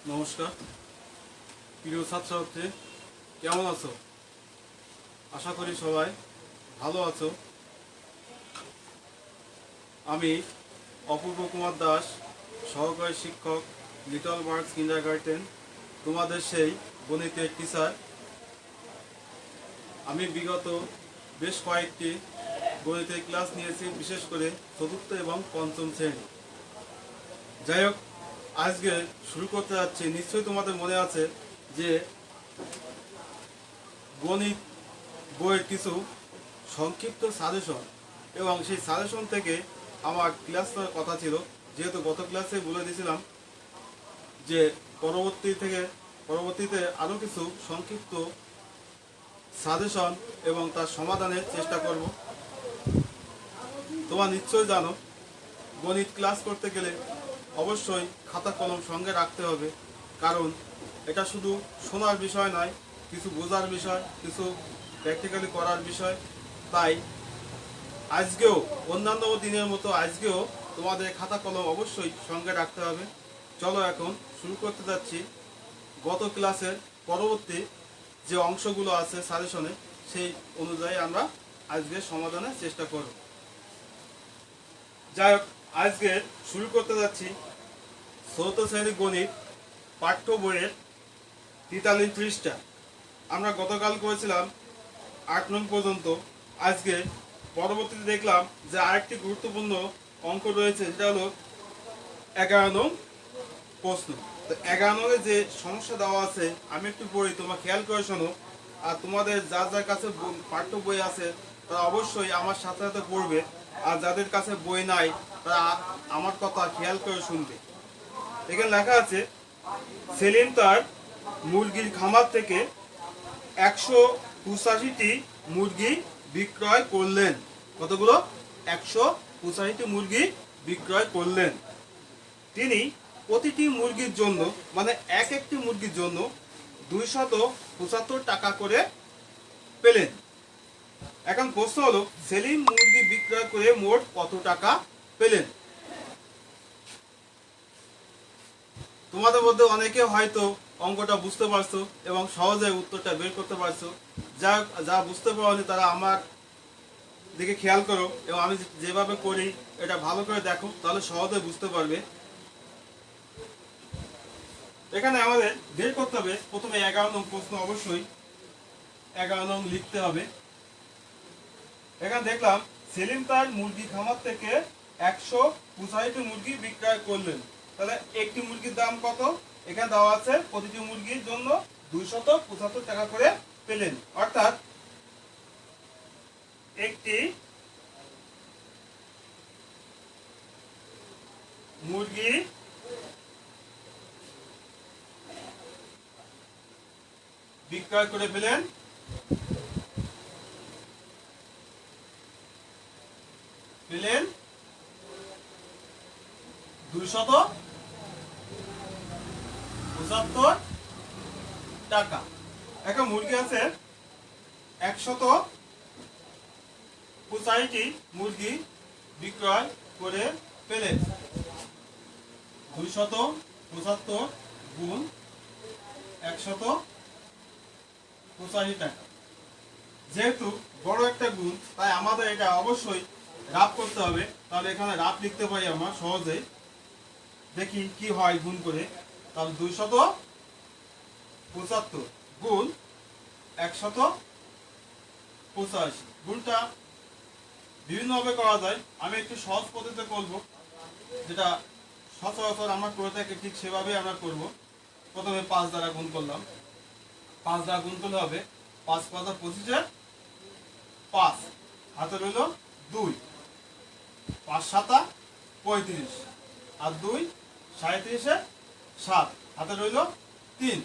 নমস্কার প্রিয় ছাত্রছাত্রী, কেমন আছো? আশা করি সবাই ভালো আছো। আমি অপূর্ব কুমার দাস, সহকারী শিক্ষক, লিটল বার্ডস কিন্ডারগার্টেন, তোমাদের সেই গণিতের টিচার। আমি বিগত বেশ কয়েকটি গণিতের ক্লাস নিয়েছি, বিশেষ করে চতুর্থ এবং পঞ্চম শ্রেণী। যাই হোক, আজকে শুরু করতে যাচ্ছি। নিশ্চয়ই তোমাদের মনে আছে যে গণিত বইয়ের কিছু সংক্ষিপ্ত সাজেশন, এবং সেই সাজেশন থেকে আমার ক্লাস করার কথা ছিল। যেহেতু গত ক্লাসে বলে দিয়েছিলাম যে পরবর্তীতে আরও কিছু সংক্ষিপ্ত সাজেশন এবং তার সমাধানের চেষ্টা করব। তোমরা নিশ্চয়ই জানো, গণিত ক্লাস করতে গেলে অবশ্যই খাতা কলম সঙ্গে রাখতে হবে, কারণ এটা শুধু শোনার বিষয় নয়, কিছু বোঝার বিষয়, কিছু প্র্যাকটিক্যালি করার বিষয়। তাই আজকেও অন্যান্য দিনের মতো আজকেও তোমাদের খাতা কলম অবশ্যই সঙ্গে রাখতে হবে। চলো এখন শুরু করতে যাচ্ছি। গত ক্লাসের পরবর্তী যে অংশগুলো আছে সাজেশনে, সেই অনুযায়ী আমরা আজকে সমাধানের চেষ্টা করব। যাই হোক, আজকে শুরু করতে যাচ্ছি চতুর্থ শ্রেণী গণিত পাঠ্য বইয়ের 43 পৃষ্ঠা। আমরা গতকাল করেছিলাম 8 নং পর্যন্ত। আজকে পরবর্তীতে দেখলাম যে আরেকটি গুরুত্বপূর্ণ অঙ্ক রয়েছে, সেটা হলো 11 নং প্রশ্ন। তো 11 নং যে সমস্যা দেওয়া আছে, আমি একটু পড়ি, তোমরা খেয়াল করে শোনো। আর তোমাদের যার যার কাছে পাঠ্য বই আছে তারা অবশ্যই আমার সাথে সাথে পড়বে, আর যাদের কাছে বই নাই তারা আমার কথা খেয়াল করে শুনবে। এখানে লেখা আছে, সেলিম তার মুরগির খামার থেকে 185টি মুরগি বিক্রয় করলেন। কতগুলো? 185টি মুরগি বিক্রয় করলেন। তিনি প্রতিটি মুরগির জন্য, মানে একটি মুরগির জন্য 275 টাকা করে পেলেন। এখন প্রশ্ন হলো, সেলিম মুরগি বিক্রয় করে মোট কত টাকা পেলেন? তোমাদের মধ্যে অনেকে হয়তো অঙ্কটা বুঝতে পারছো এবং সহজে উত্তরটা বের করতে পারছো। যা বুঝতে পারোনি তারা আমার দিকে খেয়াল করো, এবং আমি যেভাবে করি এটা ভালো করে দেখো, তাহলে সহজে বুঝতে পারবে। এখানে আমাদের বের করতে হবে প্রথমে 11 নং প্রশ্ন। অবশ্যই 11 নং লিখতে হবে। এখানে দেখলাম সেলিম তার মুরগি খামার থেকে 185টি মুরগি বিক্রয় করলেন। তাহলে একটি মুরগির দাম কত? এখানে দেওয়া আছে প্রতিটি মুরগির জন্য 275 টাকা করে পেলেন। অর্থাৎ একটি মুরগি বিক্রয় করে পেলেন 275 টাকা। এখন মুরগি আছে 185টি মুরগি বিক্রয় করে পেলেন। 275 গুণ 185 টাকা। যেহেতু বড় একটা গুণ, তাই আমাদের এটা অবশ্যই রাফ করতে হবে। তাহলে এখানে রাফ লিখতে পারি আমরা সহজেই। দেখি কি হয় গুণ করে। তাহলে 275 গুণ 185। গুণটা বিভিন্নভাবে করা যায়, আমি একটু সহজ পদ্ধতিতে করব, যেটা সচরাচর আমরা করে থাকি, ঠিক সেভাবেই আমরা করব। প্রথমে 5 দ্বারা গুণ করলাম। 5 দ্বারা গুণ করলে হবে 5 × 5 = 25, 5 হাতে রইল 2, 5 × 7 = 35, আর 2 37 7 হাতে রইল 3,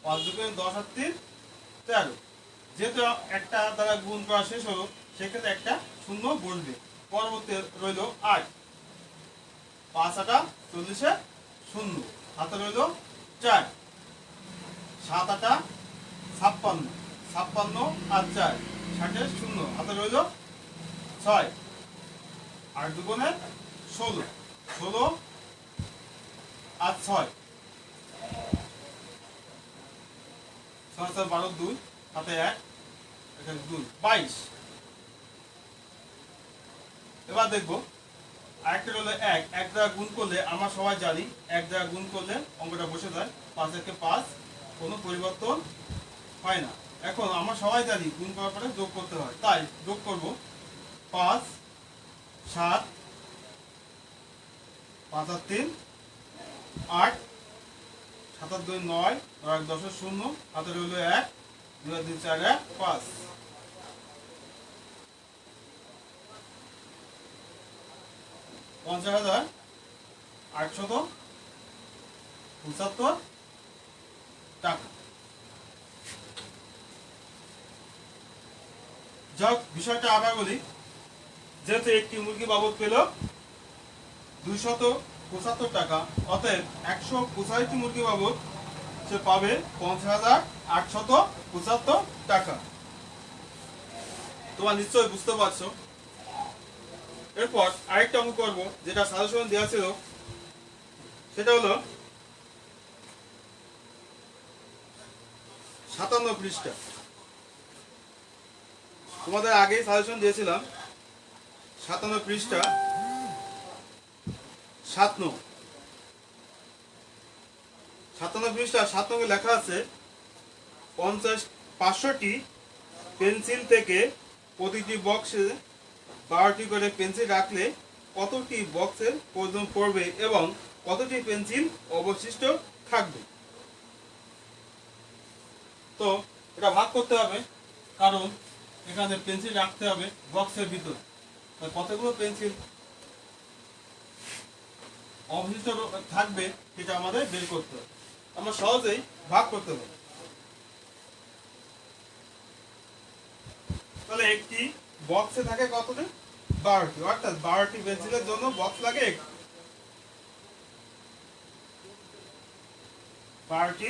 5 × 2 = 10 আর 3 13। যেহেতু একটা দ্বারা গুণ করা শেষ হলো, সেক্ষেত্রে একটা শূন্য বসবে। পরবর্তী রইল 8, 5 × 8 = 40, 0 হাতে রইল 4, 7 × 8 = 56, 56 আর 4 60, 0 হাতে রইল 6, 8 × 2 = 16, 16 আর 6 ছয় 12 2 হাতে 1 এখানে 2 22। এবার দেখবো আরেকটা হলো 1 দ্বারা গুণ করলে আমরা সবাই জানি 1 দ্বারা গুণ করলে অঙ্কটা বসে যায়, 5 একে 5, কোনো পরিবর্তন হয় না। এখন আমরা সবাই জানি গুণ করার পরে যোগ করতে হয়, তাই যোগ করব 5 7 5 আর 3 8 7 আর 2 9 আর 10 0 হাতে রইল 1 2 আর 2 4 1 5। 50,875 টাকা। যাক, বিষয়টা আবার বলি, যেহেতু একটি মুরগি বাবদ পেল 275 টাকা, অতএব 165টি মুরগি বাবদ সে পাবে 50,875 টাকা। তোমরা নিশ্চয়ই বুঝতে পারছো। এরপর আরেকটা অঙ্ক করবো, যেটা সাজেশন দেওয়া ছিল, সেটা হলো 57 পৃষ্ঠা। তোমাদের আগেই সাজেশন দিয়েছিলাম 57 পৃষ্ঠা 7 নং। 57 পৃষ্ঠা 7 নং লেখা আছে 500টি পেন্সিল থেকে প্রতিটি বক্সে 12টি করে পেন্সিল রাখলে কতটি বক্সের প্রয়োজন পড়বে এবং কতটি পেন্সিল অবশিষ্ট থাকবে। তো এটা ভাগ করতে হবে, কারণ এখানে পেন্সিল রাখতে হবে বক্সের ভিতর, কতগুলো পেন্সিল অবশিষ্ট থাকবে সেটা আমাদের বের করতে হবে। আমরা সহজেই ভাগ করতে হবে। তাহলে একটি বক্সে থাকে কতটি? 12টি, অর্থাৎ 12টি পেন্সিলের জন্য বক্স লাগে 12টি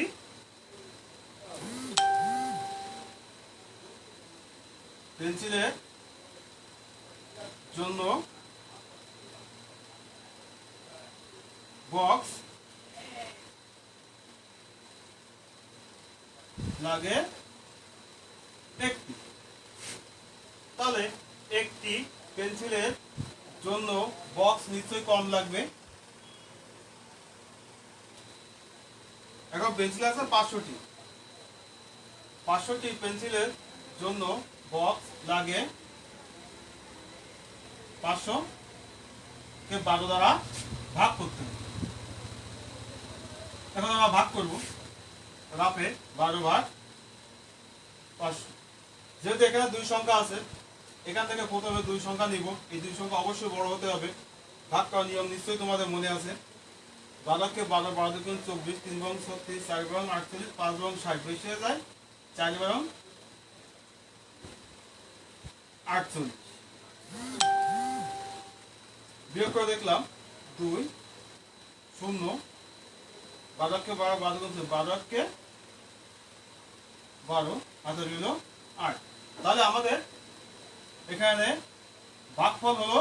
পেন্সিলের জন্য বক্স লাগে একটি। তাহলে একটি পেন্সিলের জন্য বক্স নিশ্চয়ই কম লাগবে। এখন পেন্সিল আছে 500টি, 500টি পেন্সিলের জন্য বক্স লাগে 500 কে 12 দ্বারা ভাগ করতে হবে। এখন আমরা ভাগ করব রাফে 12 ভাগ 500। যেহেতু এখানে 2 সংখ্যা আছে, এখান থেকে প্রথমে 2 সংখ্যা নিব। এই 2 সংখ্যা অবশ্যই বড় হতে হবে। ভাগ করার নিয়ম নিশ্চয়ই তোমাদের মনে আছে। 12কে 12, 12 দুগুণ 24, 3 বরং 36, 4 বরং 48, 5 বরং 60, বেশি হয়ে যায় 4 বরং 48। বিয়োগ করে দেখলাম 2 0, 12কে 12, 12 দুগুণ 12কে 12 হাতে রইল 8। তাহলে আমাদের এখানে ভাগফল হলো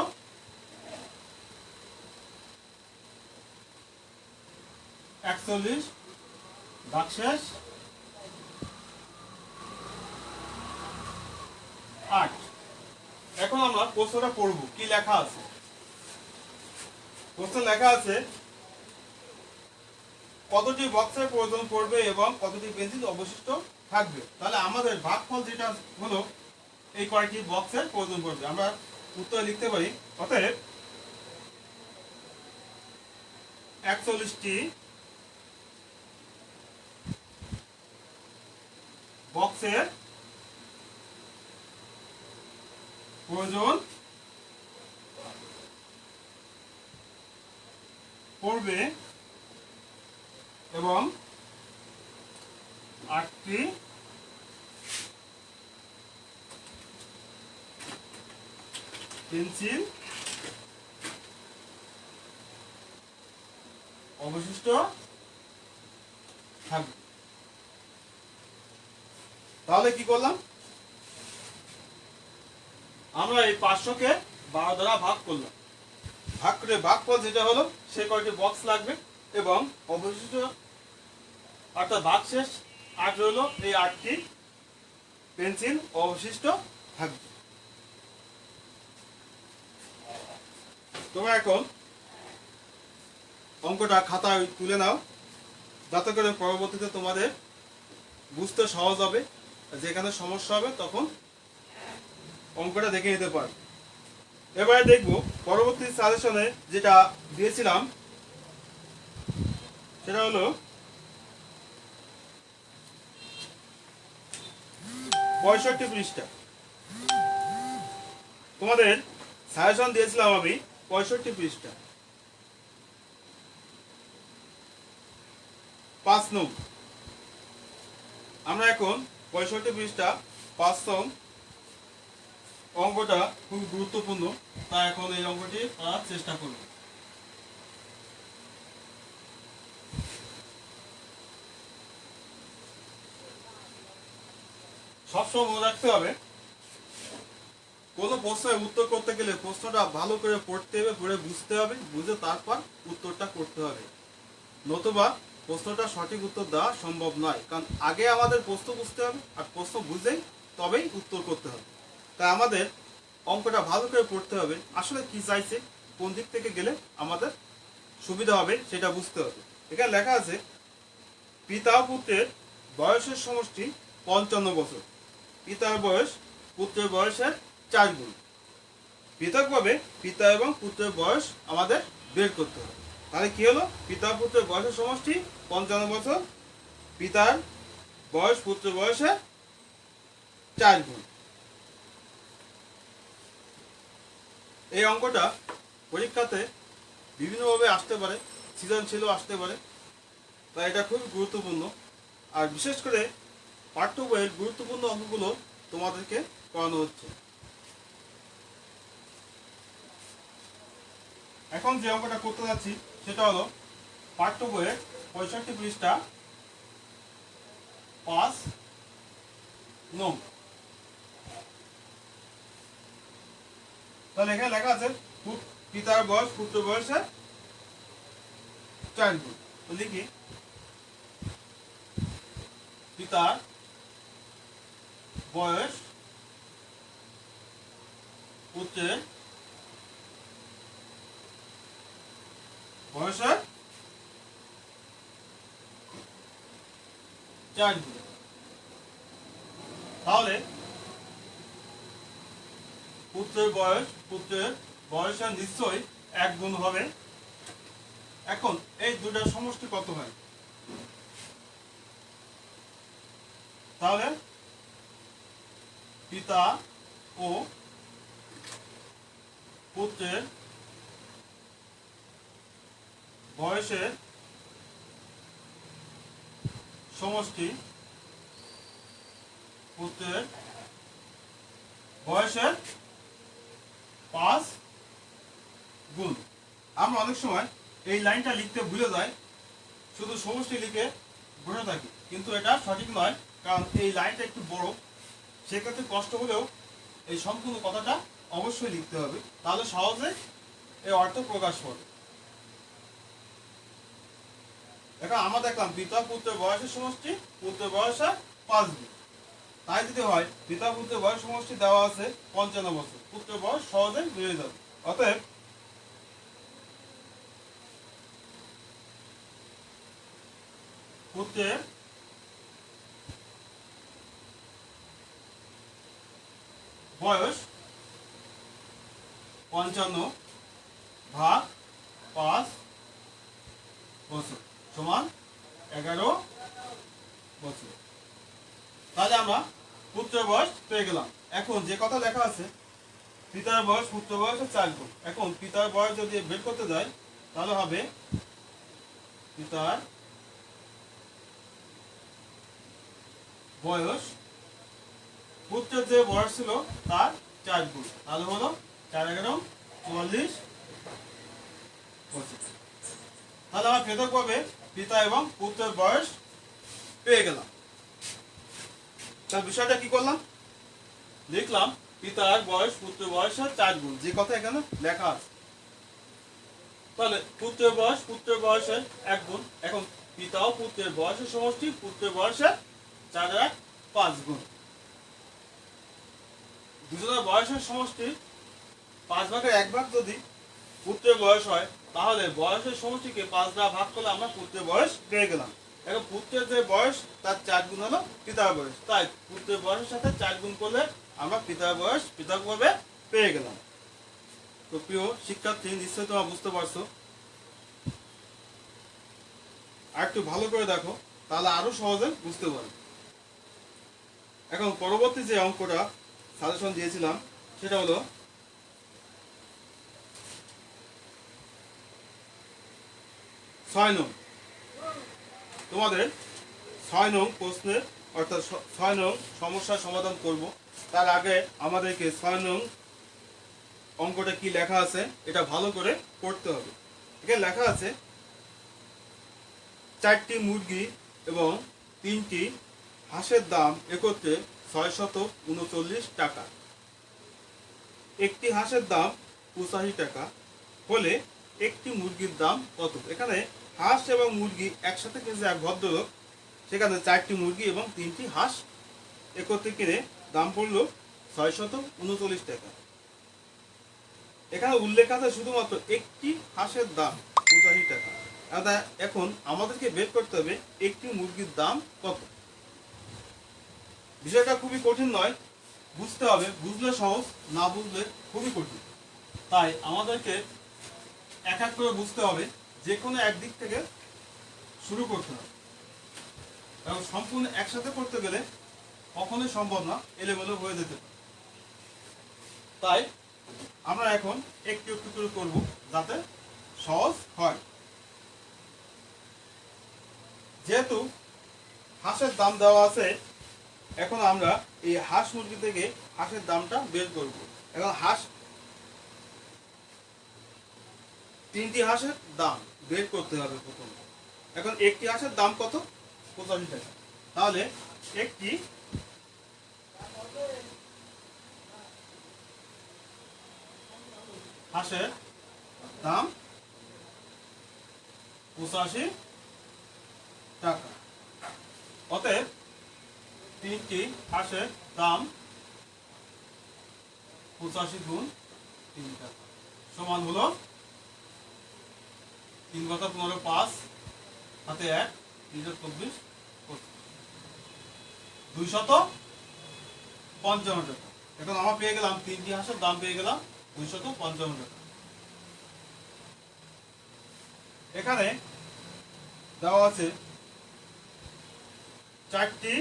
41 ভাগশেষ 8। এখন আমরা প্রশ্নটা পড়ব, কি লেখা আছে। প্রশ্নে লেখা আছে কতটি বক্সের প্রয়োজন পড়বে এবং কতটি পেন্সিল অবশিষ্ট থাকবে। তাহলে আমাদের ভাগফল যেটা হলো এই কয়টি বক্সের প্রয়োজন পড়বে, আমরা উত্তর লিখতে পারি। অতএব 41টি বক্সের প্রয়োজন পড়বে এবং 8টি পেন্সিল অবশিষ্ট থাকবে। তাহলে কি করলাম, আমরা এই 500কে 12 দ্বারা ভাগ করলাম। ভাগ করে ভাগফল যেটা হলো সে কয়টি বক্স লাগবে এবং অবশিষ্ট অর্থাৎ ভাগশেষ 8 রইলো, এই 8টি পেন্সিল অবশিষ্ট থাকবে। তোমরা এখন অঙ্কটা খাতায় তুলে নাও, যাতে করে পরবর্তীতে তোমাদের বুঝতে সহজ হবে, যেখানে সমস্যা হবে তখন অঙ্কটা দেখে নিতে পারবে। এবারে দেখব পরবর্তী সাজেশনে যেটা দিয়েছিলাম, সেটা হলো 65 পৃষ্ঠা। তোমাদের সাজেশন দিয়েছিলাম আমি 65 পৃষ্ঠা, 5 নং। আমরা এখন 65 পৃষ্ঠা 5 নং অঙ্কটা খুব গুরুত্বপূর্ণ, তাই এখন এই অঙ্কটি করার চেষ্টা করব। সবসময় মনে রাখতে হবে, কোনো প্রশ্নের উত্তর করতে গেলে প্রশ্নটা ভালো করে পড়তে হবে, পড়ে বুঝতে হবে, বুঝে তারপর উত্তরটা করতে হবে। নতুবা প্রশ্নটা সঠিক উত্তর দেওয়া সম্ভব নয়, কারণ আগে আমাদের প্রশ্ন বুঝতে হবে, আর প্রশ্ন বুঝেই তবেই উত্তর করতে হবে। তাই আমাদের অঙ্কটা ভালো করে পড়তে হবে, আসলে কি চাইছে, কোন দিক থেকে গেলে আমাদের সুবিধা হবে সেটা বুঝতে হবে। এখানে লেখা আছে পিতা ও পুত্রের বয়সের সমষ্টি 55 বছর। পিতার বয়স পুত্রের বয়সের 4 গুণ। পৃথকভাবে পিতা এবং পুত্রের বয়স আমাদের বের করতে হবে। তাহলে কি হলো, পিতা পুত্রের বয়সের সমষ্টি 55 বছর, পিতার বয়স পুত্রের বয়সের 4 গুণ। এই অঙ্কটা পরীক্ষাতে বিভিন্নভাবে আসতে পারে, সৃজনশীলও আসতে পারে, তাই এটা খুব গুরুত্বপূর্ণ। আর বিশেষ করে পাঠ্য বইয়ের গুরুত্বপূর্ণ অঙ্কগুলো তোমাদেরকে করানো হচ্ছে। এখন যে অঙ্কটা করতে যাচ্ছি সেটা হলো পাঠ্য বইয়ের 65 পৃষ্ঠা 5 নং। তাহলে এখানে লেখা আছে পিতার বয়স পুত্রের বয়সের 4 গুণ। তো লিখি পিতার বয়স পুত্রের বয়সের 4 গুণ। তাহলে পুত্রের বয়সের নিশ্চয়ই 1 গুণ হবে। এখন এই দুটার সমষ্টি কত হয়, তাহলে পিতা ও পুত্রের বয়সের সমষ্টি পুত্রের বয়সের 5 গুণ। আমরা অনেক সময় এই লাইনটা লিখতে ভুলে যাই, শুধু সমষ্টি লিখে বসে থাকি, কিন্তু এটা সঠিক নয়, কারণ এই লাইনটা একটু বড়, সেক্ষেত্রে কষ্ট হলেও এই সম্পূর্ণ কথাটা অবশ্যই লিখতে হবে, তাহলে সহজে এই অর্থ প্রকাশ পাবে। এখন আমরা দেখলাম পিতা পুত্রের বয়সের সমষ্টি পুত্রের বয়সের 5 গুণ। তাই যদি হয় পিতা পুত্রের বয়স সমষ্টি দেওয়া আছে 55 বছর, পুত্রের বয়স সহজে মিলে যাবে। অতএব পুত্রের বয়স 55 ভাগ 5 বছর সমান 11 বছর। তাহলে আমরা পুত্রের বয়স পেয়ে গেলাম। এখন যে কথা লেখা আছে পিতার বয়স পুত্রের বয়সের 4 গুণ, এখন পিতার বয়স যদি বের করতে যাই তাহলে হবে পিতার বয়স পুত্রের যে বয়স ছিল তার 4 গুণ, তাহলে হলো 4 11 44 বছর। তাহলে আমরা পৃথকভাবে পিতা এবং পুত্রের বয়স পেয়ে গেলাম। তার বিষয়টা কি করলাম, লিখলাম পিতার বয়স পুত্রের বয়সের 4 গুণ, যে কথা এখানে লেখা আছে। তাহলে পুত্রের বয়স পুত্রের বয়সের 1 গুণ। এখন পিতা ও পুত্রের বয়সের সমষ্টি পুত্রের বয়সের 4 আর 5 গুণ। দুজনের বয়সের সমষ্টি 5 ভাগের 1 ভাগ যদি পুত্রের বয়স হয়, তাহলে বয়সের সমষ্টিকে 5 দ্বারা ভাগ করলে আমরা পুত্রের বয়স পেয়ে গেলাম। এখন পুত্রের যে বয়স তার 4 গুণ হলো পিতার বয়স, তাই পুত্রের বয়সের সাথে 4 গুণ করলে আমরা পিতার বয়স পৃথকভাবে পেয়ে গেলাম। তো প্রিয় শিক্ষার্থী, নিশ্চয়ই তোমরা বুঝতে পারছো। আর একটু ভালো করে দেখো, তাহলে আরো সহজে বুঝতে পারবে। এখন পরবর্তী যে অঙ্কটা সাজেশন দিয়েছিলাম সেটা হলো 6 নং। তোমাদের 6 নং প্রশ্নের অর্থাৎ 6 নং সমস্যার সমাধান করব। তার আগে আমাদেরকে 6 নং অঙ্কটা কি লেখা আছে এটা ভালো করে পড়তে হবে। এখানে লেখা আছে 4টি মুরগি এবং 3টি হাঁসের দাম একত্রে 639 টাকা। একটি হাঁসের দাম 85 টাকা হলে একটি মুরগির দাম কত? এখানে হাঁস এবং মুরগি একসাথে কিনেছে এক ভদ্রলোক, সেখানে 4টি মুরগি এবং 3টি হাঁস একত্রে কিনে দাম পড়লো 639 টাকা। এখানে উল্লেখ আছে শুধুমাত্র একটি হাঁসের দাম 85 টাকা। এখন আমাদেরকে বের করতে হবে একটি মুরগির দাম কত। বিষয়টা খুবই কঠিন নয়, বুঝতে হবে, বুঝলে সহজ, না বুঝলে খুবই কঠিন। তাই আমাদেরকে এক এক করে বুঝতে হবে, যে কোনো একদিক থেকে শুরু করতে হবে। এবং সম্পূর্ণ একসাথে করতে গেলে কখনোই সম্ভব না, এলোমেলো হয়ে যেতে পারে। তাই আমরা এখন একটু একটু করে করবো যাতে সহজ হয়। যেহেতু হাঁসের দাম দেওয়া আছে, এখন আমরা এই হাঁস মুরগি থেকে হাঁসের দামটা বের করব। এখন হাঁস 3টি হাঁসের দাম বের করতে হবে প্রথম। এখন একটি হাঁসের দাম কত? 85 টাকা। তাহলে একটি হাঁসের দাম 85 টাকা। অতএব 3টি হাঁসের দাম 85 গুণ 3 টাকা সমান হলো 3 × 15 5 হাতে 1 324 255 টাকা। এখন আমরা পেয়ে গেলাম 3টি হাঁসের দাম পেয়ে গেলাম 255 টাকা। এখানে দেওয়া আছে 4টি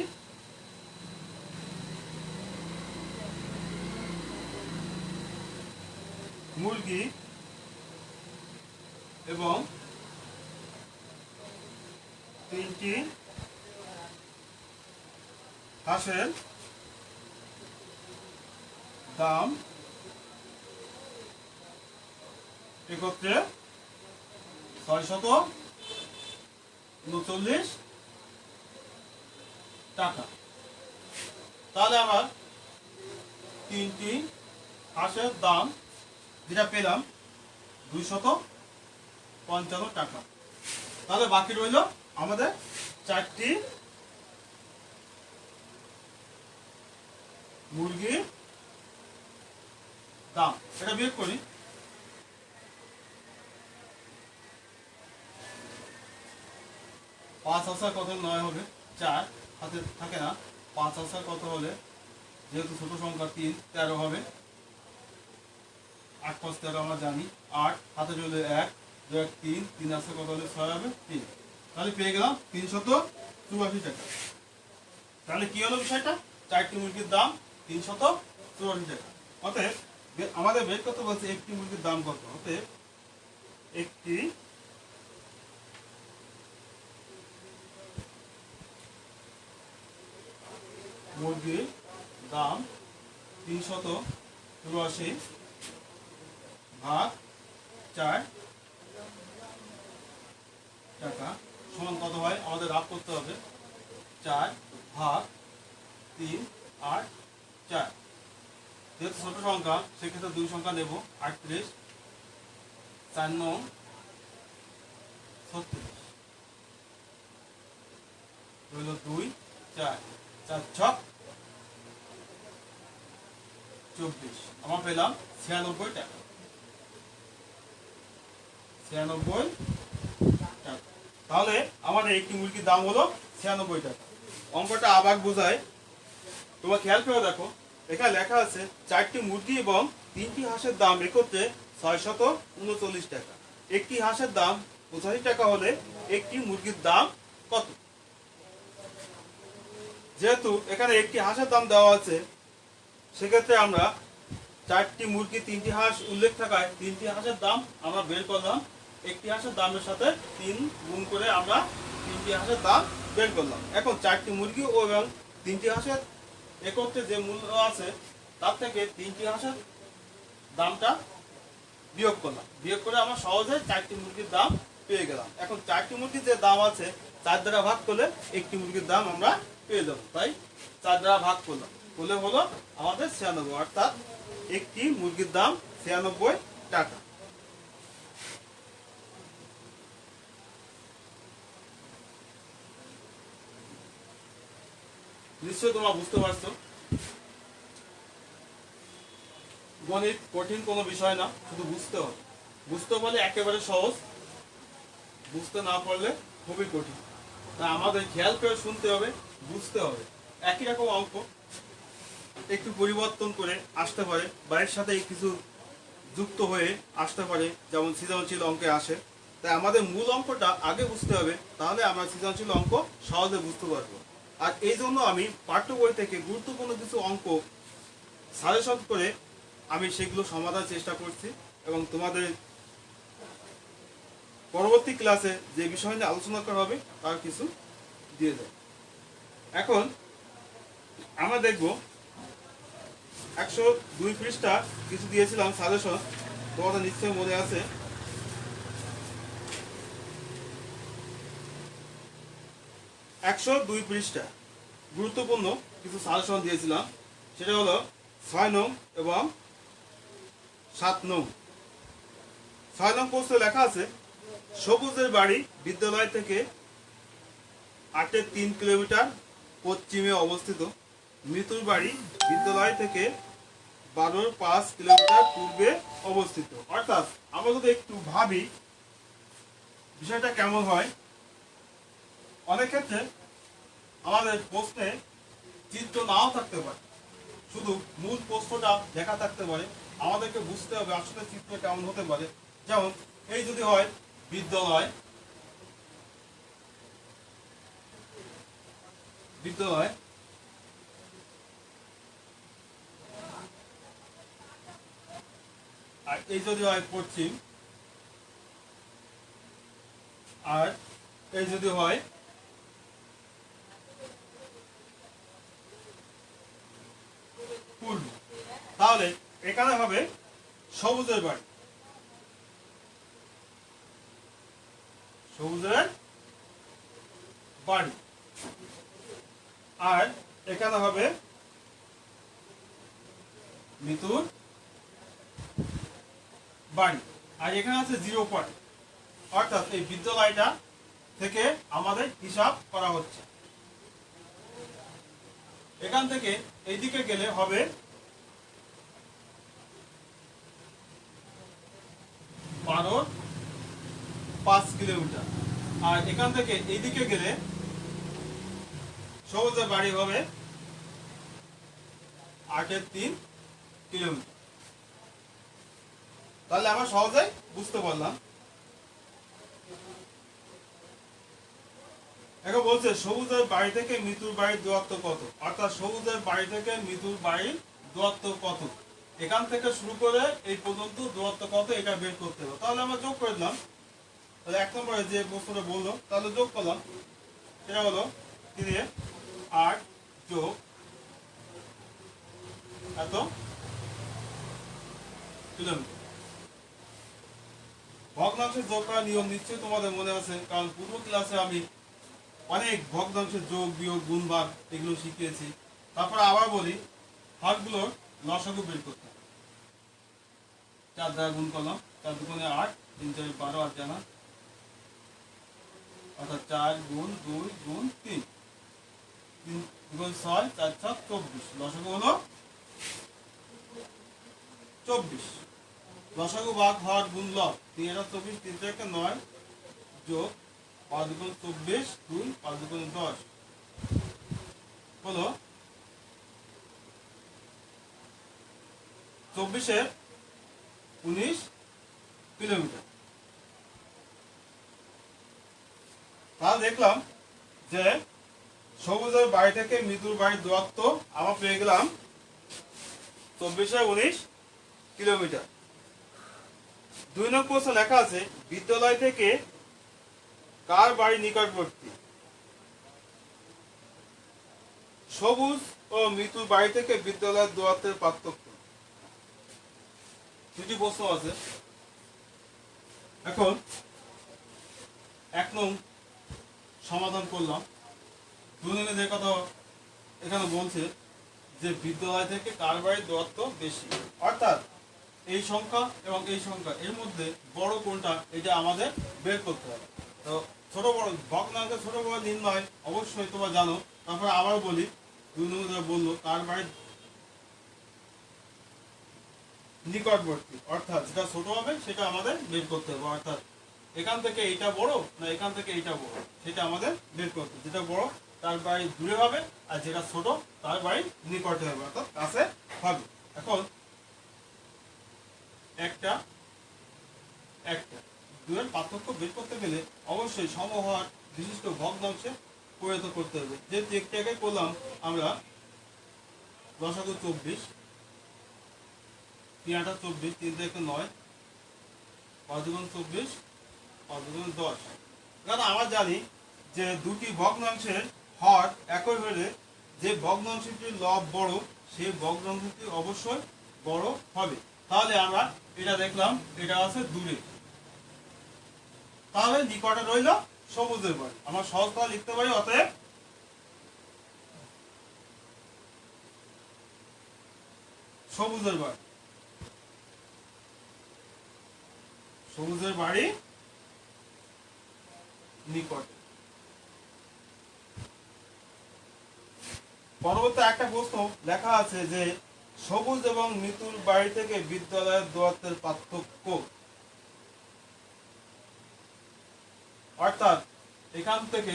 মুরগি এবং 3টি হাঁসের দাম একত্রে 639 টাকা। তাহলে আমার 3টি হাঁসের দাম যেটা পেলাম 255 টাকা। তাহলে বাকি রইল আমাদের 4টি মুরগির দাম। এটা বের করি। 5 হাজার কত 9 হবে, 4 হাতে থাকে না। 5 হাজার কত হলে, যেহেতু ছোট সংখ্যা 3 13 হবে। 8 5 13 আমরা জানি। 8 হাতে চলে 1 2 1 3 3 আছে কত হলে 6 হবে 3। তাহলে পেয়ে গেলাম 384 টাকা। তাহলে কি হলো বিষয়টা? 4টি মুরগির দাম 384 টাকা। অতএব আমাদের বের করতে বলছে একটি মুরগির দাম কত। অতএব একটি মুরগির দাম 384 ভাগ 4 টাকা সমান কত হয়? আমাদের ভাগ করতে হবে 4 ভাগ 3 8 4। যেহেতু ছোট সংখ্যা সেক্ষেত্রে 2 সংখ্যা নেব। 38 4 9 36 রইল 2 4 4 ছক 24, আমরা পেলাম 96 টাকা। 96 টাকা। তাহলে আমাদের একটি মুরগির দাম হলো 96 টাকা। অঙ্কটা আবার বোঝায়, তোমরা খেয়াল করে দেখো, এখানে লেখা আছে 4টি মুরগি এবং 3টি হাঁসের দাম একত্রে 639 টাকা। একটি হাঁসের দাম 85 টাকা হলে একটি মুরগির দাম কত? যেহেতু এখানে একটি হাঁসের দাম দেওয়া আছে, সেক্ষেত্রে আমরা 4টি মুরগি 3টি হাঁস উল্লেখ থাকায় 3টি হাঁসের দাম আমরা বের করলাম। একটি হাঁসের দামের সাথে 3 গুণ করে আমরা 3টি হাঁসের দাম বের করলাম। এখন 4টি মুরগি ও এবং 3টি হাঁসের একত্রে যে মূল্য আছে তার থেকে 3টি হাঁসের দামটা বিয়োগ করলাম। বিয়োগ করে আমরা সহজে 4টি মুরগির দাম পেয়ে গেলাম। এখন 4টি মুরগির যে দাম আছে 4 দ্বারা ভাগ করলে একটি মুরগির দাম আমরা পেয়ে যাবো। তাই 4 দ্বারা ভাগ করলাম, করলে হলো আমাদের 96, অর্থাৎ একটি মুরগির দাম 96 টাকা। নিশ্চয়ই তোমরা বুঝতে পারছো, গণিত কঠিন কোনো বিষয় না, শুধু বুঝতে হবে। বুঝতে পারলে একেবারে সহজ, বুঝতে না পারলে খুবই কঠিন। তা আমাদের খেয়াল করে শুনতে হবে, বুঝতে হবে। একই রকম অঙ্ক একটু পরিবর্তন করে আসতে পারে, বা এর সাথে কিছু যুক্ত হয়ে আসতে পারে, যেমন সৃজনশীল অঙ্কে আসে। তাই আমাদের মূল অঙ্কটা আগে বুঝতে হবে, তাহলে আমরা সৃজনশীল অঙ্ক সহজে বুঝতে পারবো। আর এই জন্য আমি পাঠ্য বই থেকে গুরুত্বপূর্ণ কিছু অঙ্ক সাজেশন করে আমি সেগুলো সমাধানের চেষ্টা করছি, এবং তোমাদের পরবর্তী ক্লাসে যে বিষয় নিয়ে আলোচনা করা হবে তার কিছু দিয়ে দেয়। এখন আমরা দেখব 102 পৃষ্ঠা কিছু দিয়েছিলাম সাজেশন, তোমাদের নিশ্চয়ই মনে আছে। 102 পৃষ্ঠা গুরুত্বপূর্ণ কিছু সাজেশন দিয়েছিলাম, সেটা হলো 6 নং এবং 7 নং। 6 নং প্রশ্নে লেখা আছে, সবুজের বাড়ি বিদ্যালয় থেকে 8.3 কিলোমিটার পশ্চিমে অবস্থিত। মৃতুর বাড়ি বিদ্যালয় থেকে 12.5 কিলোমিটার পূর্বে অবস্থিত। অর্থাৎ আমরা যদি একটু ভাবি বিষয়টা কেমন হয়, অনেক ক্ষেত্রে আমাদের প্রশ্নে চিত্র নাও থাকতে পারে, শুধু মূল প্রশ্নটা লেখা থাকতে পারে। আমাদেরকে বুঝতে হবে আসলে চিত্র কেমন হতে পারে। যেমন এই যদি হয় বিদ্যালয়, বিদ্যালয় আর এই যদি হয় পশ্চিম, আর এই যদি হয় পূর্ব, তাহলে এখানে হবে সবুজের বাড়ি, সবুজের বাড়ি। আর এখানে হবে মৃতুর বাড়ি। আর এখানে আছে 0 পয়েন্ট, অর্থাৎ এই বিদ্যালয়টা থেকে আমাদের হিসাব করা হচ্ছে। এখান থেকে এইদিকে গেলে হবে 12.5 কিলোমিটার, আর এখান থেকে এইদিকে গেলে সবুজের বাড়ি হবে 8.3 কিলোমিটার। তাহলে আমরা সহজেই বুঝতে পারলাম। এখন বলছে সবুজের বাড়ি থেকে মৃতুর বাড়ির দূরত্ব কত, অর্থাৎ সবুজের বাড়ি থেকে মৃতুর বাড়ির দূরত্ব কত, এখান থেকে শুরু করে এই পর্যন্ত দূরত্ব কত এটা বের করতে হবে। তাহলে আমরা যোগ করে দিলাম। তাহলে 1 নম্বরে যে প্রশ্নটা বললো তাহলে যোগ করলাম, সেটা হলো 8 যোগ এত কিলোমিটার। ভগ্নাংশের যোগ করার নিয়ম নিশ্চয়ই তোমাদের মনে আছে, কারণ পূর্ব ক্লাসে আমি অনেক ভগ্নাংশের যোগ বিয়োগ গুণ ভাগ এগুলো শিখিয়েছি। তারপর আবার বলি, হরগুলোর লসাগু বের করতে হবে। 4 দ্বারা গুণ করলাম, 4 দুগুণে 8, 3 4 12, আর জানা, অর্থাৎ 4 গুণ 2 গুণ 3। তিন গুণ 6 4 7 24, লসাগু হলো 24। লসাগু ভাগ হর গুণ লব 3 এটা 24, 3 থেকে 9 যোগ 5 গুণ 24 2 5 গুণ 10 হলো 24 19 কিলোমিটার। তাহলে দেখলাম যে সবুজের বাড়ি থেকে মৃদুর বাড়ির দূরত্ব আমরা পেয়ে গেলাম 24 কিলোমিটার। 2 নং প্রশ্নে লেখা আছে বিদ্যালয় থেকে কার বাড়ি নিকটবর্তী? সবুজ ও মৃদুর বাড়ি থেকে বিদ্যালয়ের দূরত্বের পার্থক্য। দুটি প্রশ্ন আছে। এখন 1 নং সমাধান করলাম। 2 নং যে কথা এখানে বলছে যে বিদ্যালয় থেকে কার বাড়ির দূরত্ব বেশি, অর্থাৎ এই সংখ্যা এবং এই সংখ্যা এর মধ্যে বড় কোনটা এটা আমাদের বের করতে হবে। তো ছোট বড় ভগ্নাংশ ছোট বড় নির্ণয় অবশ্যই তোমরা জানো। তারপরে আবার বলি 2 নং বললো কার বাড়ির নিকটবর্তী, অর্থাৎ যেটা ছোট হবে সেটা আমাদের বের করতে হবে। অর্থাৎ এখান থেকে এইটা বড় না এখান থেকে এইটা বড় সেটা আমাদের বের করতে হবে। যেটা বড় তার বাড়ি দূরে হবে, আর যেটা ছোট তার বাড়ি নিকটে হবে, অর্থাৎ কাছে হবে। এখন একটা একটা দুয়ের পার্থক্য বের করতে গেলে অবশ্যই সমহর বিশিষ্ট ভগ্নাংশে পরিণত করতে হবে। যেহেতু একটু আগে করলাম আমরা লসাগু 24, 3 8 24, 3 থেকে 9 5 গুণ 24 5 গুণ 10। কারণ আমরা জানি যে দুটি ভগ্নাংশের হর একই হলে যে ভগ্নাংশটির লব বড় সেই ভগ্নাংশটি অবশ্যই বড় হবে। তাহলে আমরা এটা দেখলাম এটা আছে দূরে, তাহলে নিকটে রইল সবুজের বাড়ি। আমরা সহজভাবে লিখতে পারি অতএব সবুজের বাড়ি, সবুজের বাড়ি নিকটে। পরবর্তী একটা প্রশ্ন লেখা আছে যে সবুজ এবং মৃতুর বাড়ি থেকে বিদ্যালয়ের দূরত্বের পার্থক্য। অর্থাৎ এখান থেকে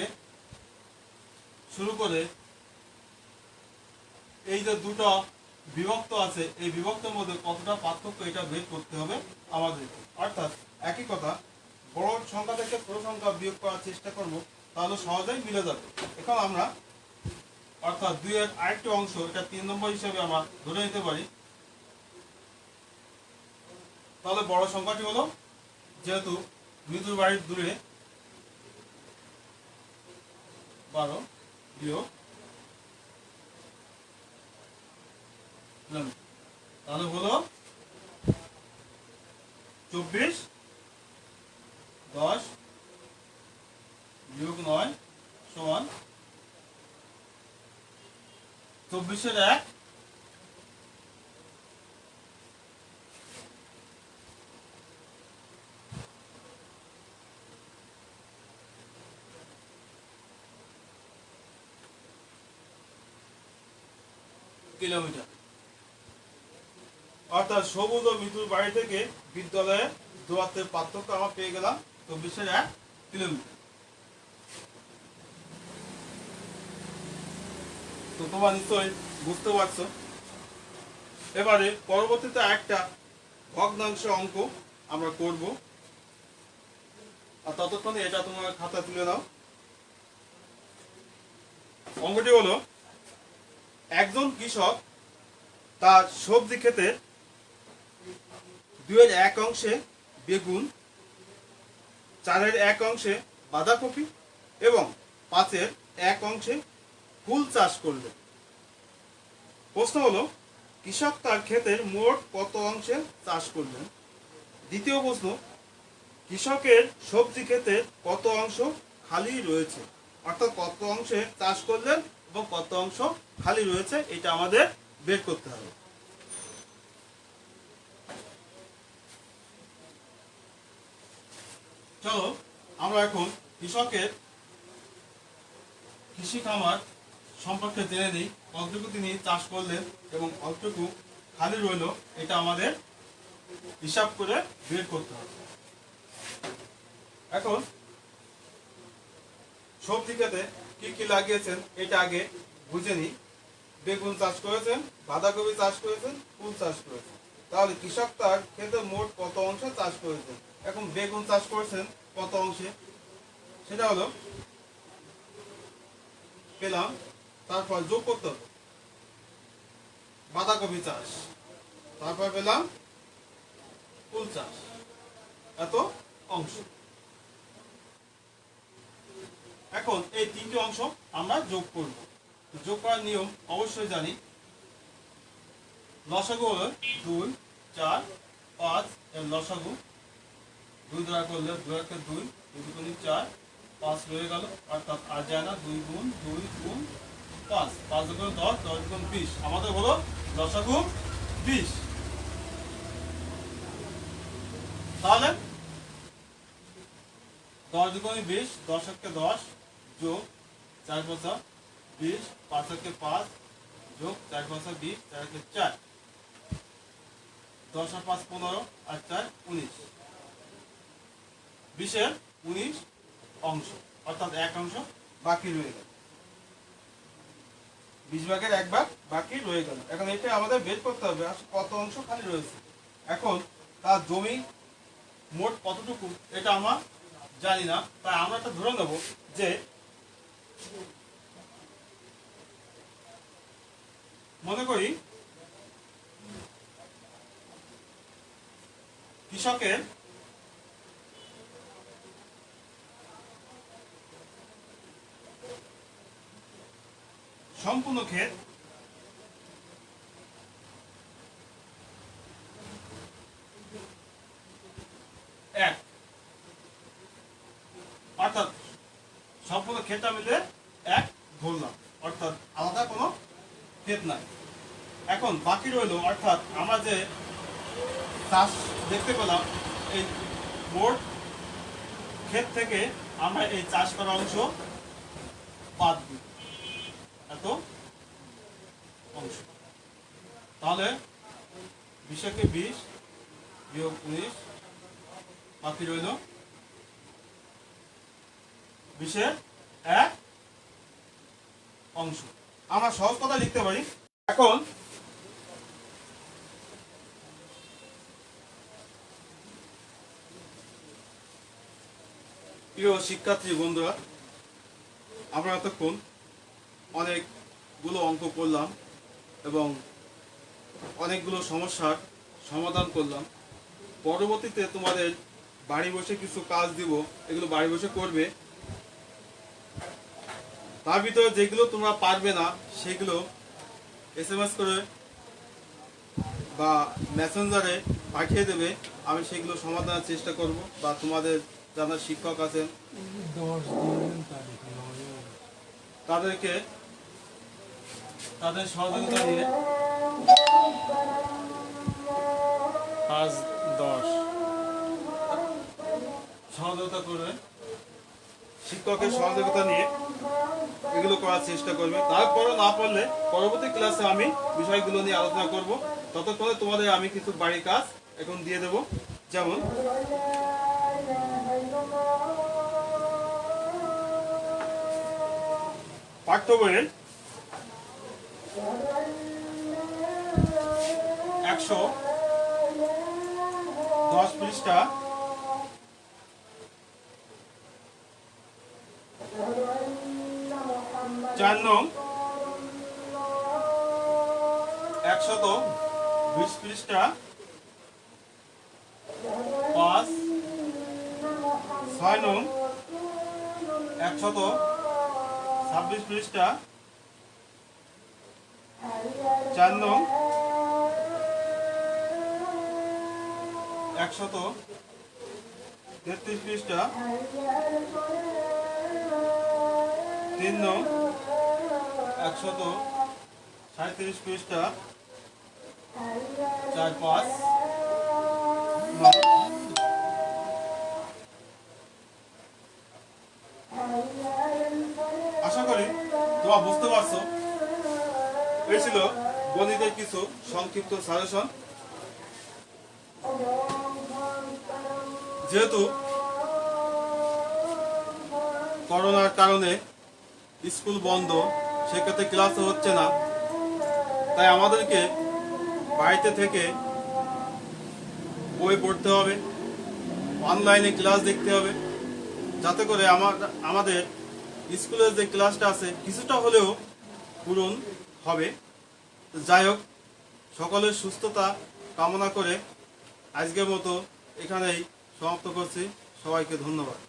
শুরু করে এই যে দুটো বিভক্ত আছে এই বিভক্তের মধ্যে কতটা পার্থক্য এটা বের করতে হবে আমাদেরকে। অর্থাৎ একই কথা, বড় সংখ্যা থেকে ছোট সংখ্যা বিয়োগ করার চেষ্টা করব, তাহলে সহজেই মিলে যাবে। এখন আমরা অর্থাৎ 2 এর আরেকটি অংশ এটা 3 নম্বর হিসেবে আমরা ধরে নিতে পারি। তাহলে বড় সংখ্যাটি হলো, যেহেতু মৃদুর বাড়ির দূরে 12 বিয়োগ, তাহলে হলো 24 10 বিয়োগ 9 সমান 24 1 কিলোমিটার। অর্থাৎ সবুজ ও মৃদুর বাড়ি থেকে বিদ্যালয়ের দূরত্বের পার্থক্য আমরা পেয়ে গেলাম 24 1 কিলোমিটার। তো তোমরা নিশ্চয়ই বুঝতে পারছো। এবারে পরবর্তীতে একটা ভগ্নাংশ অঙ্ক আমরা করব, আর ততক্ষণে এটা তোমার খাতা তুলে নাও। অঙ্কটি হলো একজন কৃষক তার সবজি ক্ষেতের 2 এর 1 অংশে বেগুন, 4 এর 1 অংশে বাঁধাকপি এবং 5 এর 1 অংশে ফুল চাষ করলেন। প্রশ্ন হলো কৃষক তার ক্ষেতের মোট কত অংশে চাষ করলেন। দ্বিতীয় প্রশ্ন, কৃষকের সবজি ক্ষেতের কত অংশ খালি রয়েছে, অর্থাৎ কত অংশে চাষ করলেন এবং কত অংশ খালি রয়েছে এটা আমাদের বের করতে হবে। চলো আমরা এখন কৃষকের কৃষি খামার সম্পর্কে জেনে নিই। কতটুকু তিনি চাষ করলেন এবং কতটুকু খালি রইল, এটা আমাদের হিসাব করে বের করতে হবে। এখন সবজি ক্ষেতে কি কি লাগিয়েছেন এটা আগে বুঝে নিই। বেগুন চাষ করেছেন, বাঁধাকপি চাষ করেছেন, ফুল চাষ করেছেন। তাহলে কৃষক তার ক্ষেতে মোট কত অংশে চাষ করেছেন? এখন বেগুন চাষ করেছেন কত অংশে, সেটা হলো পেলাম, তারপর যোগ করতে হবে বাঁধাকপি চাষ, তারপর পেলাম ফুল চাষ, এত অংশ। এখন এই তিনটে অংশ আমরা যোগ করব। যোগ করার নিয়ম অবশ্যই জানি। লসাগু হলো 2, 4, 5 এর লসাগু। 2 দ্বারা করলে 2 একে 2, 2 দুগুণে 4, 5 রয়ে গেল, অর্থাৎ আর যায় না। 2 গুণ 2 গুণ 5, 5 দুগুণে 10, 10 গুণ 20। আমাদের হলো লসাগু 20। তাহলে 10 দুগুণে 20, 10 একে 10 যোগ 4 5 20, 5 একে 5 যোগ 4 5 20, 4 একে 4, 10 আর 5 15, আর 4 19। 20-এর 19 অংশ, অর্থাৎ 1 অংশ বাকি রয়ে গেল। 20 ভাগের 1 ভাগ বাকি রয়ে গেল। এখন এটা আমাদের বের করতে হবে কত অংশ খালি রয়েছে। এখন তার জমি মোট কতটুকু এটা আমরা জানি না, তাই আমরা একটা ধরে নেব যে মনে করি কৃষকের সম্পূর্ণ ক্ষেত 1, অর্থাৎ সম্পূর্ণ ক্ষেতটা মিলে 1 ধরলাম, অর্থাৎ আলাদা কোনো ক্ষেত নাই। এখন বাকি রইল, অর্থাৎ আমরা যে চাষ দেখতে পেলাম এই মোট ক্ষেত থেকে আমরা এই চাষ করা অংশ বাদ দিই, এত অংশ। তাহলে 20-একে 20 বিয়োগ 19, বাকি রইল 20-এর 1 অংশ। আমরা সহজ কথা লিখতে পারি। এখন প্রিয় শিক্ষার্থী বন্ধুরা, আমরা এতক্ষণ অনেকগুলো অঙ্ক করলাম এবং অনেকগুলো সমস্যার সমাধান করলাম। পরবর্তীতে তোমাদের বাড়ি বসে কিছু কাজ দিব, এগুলো বাড়ি বসে করবে। তার ভিতরে যেগুলো তোমরা পারবে না সেগুলো SMS করে বা মেসেঞ্জারে পাঠিয়ে দেবে, আমি সেগুলো সমাধানের চেষ্টা করব। বা তোমাদের যারা শিক্ষক আছেন তাদেরকে তাদের সহযোগিতা নিয়ে 5-10 সহযোগিতা করবে, শিক্ষকের সহযোগিতা নিয়ে এগুলো করার চেষ্টা করবে। তারপরও না পারলে পরবর্তী ক্লাসে আমি বিষয়গুলো নিয়ে আলোচনা করব। ততক্ষণে তোমাদের আমি কিছু বাড়ির কাজ এখন দিয়ে দেব। যেমন পাঠ্য বইয়ের 110 পৃষ্ঠা 4 নং 120 পৃষ্ঠা 5, 6 নং 126 পৃষ্ঠা 4 নং 133 পৃষ্ঠা 3 নং 137 পৃষ্ঠা 4-5 আশা করি তোমরা বুঝতে পারছো এই ছিল গণিতের কিছু সংক্ষিপ্ত সাজেশন। যেহেতু করোনার কারণে স্কুল বন্ধ, সেক্ষেত্রে ক্লাসও হচ্ছে না, তাই আমাদেরকে বাড়িতে থেকে বই পড়তে হবে, অনলাইনে ক্লাস দেখতে হবে, যাতে করে আমাদের স্কুলের যে ক্লাসটা আছে কিছুটা হলেও পূরণ হবে। যাই হোক, সকলের সুস্থতা কামনা করে আজকের মতো এখানেই সমাপ্ত করছি। সবাইকে ধন্যবাদ।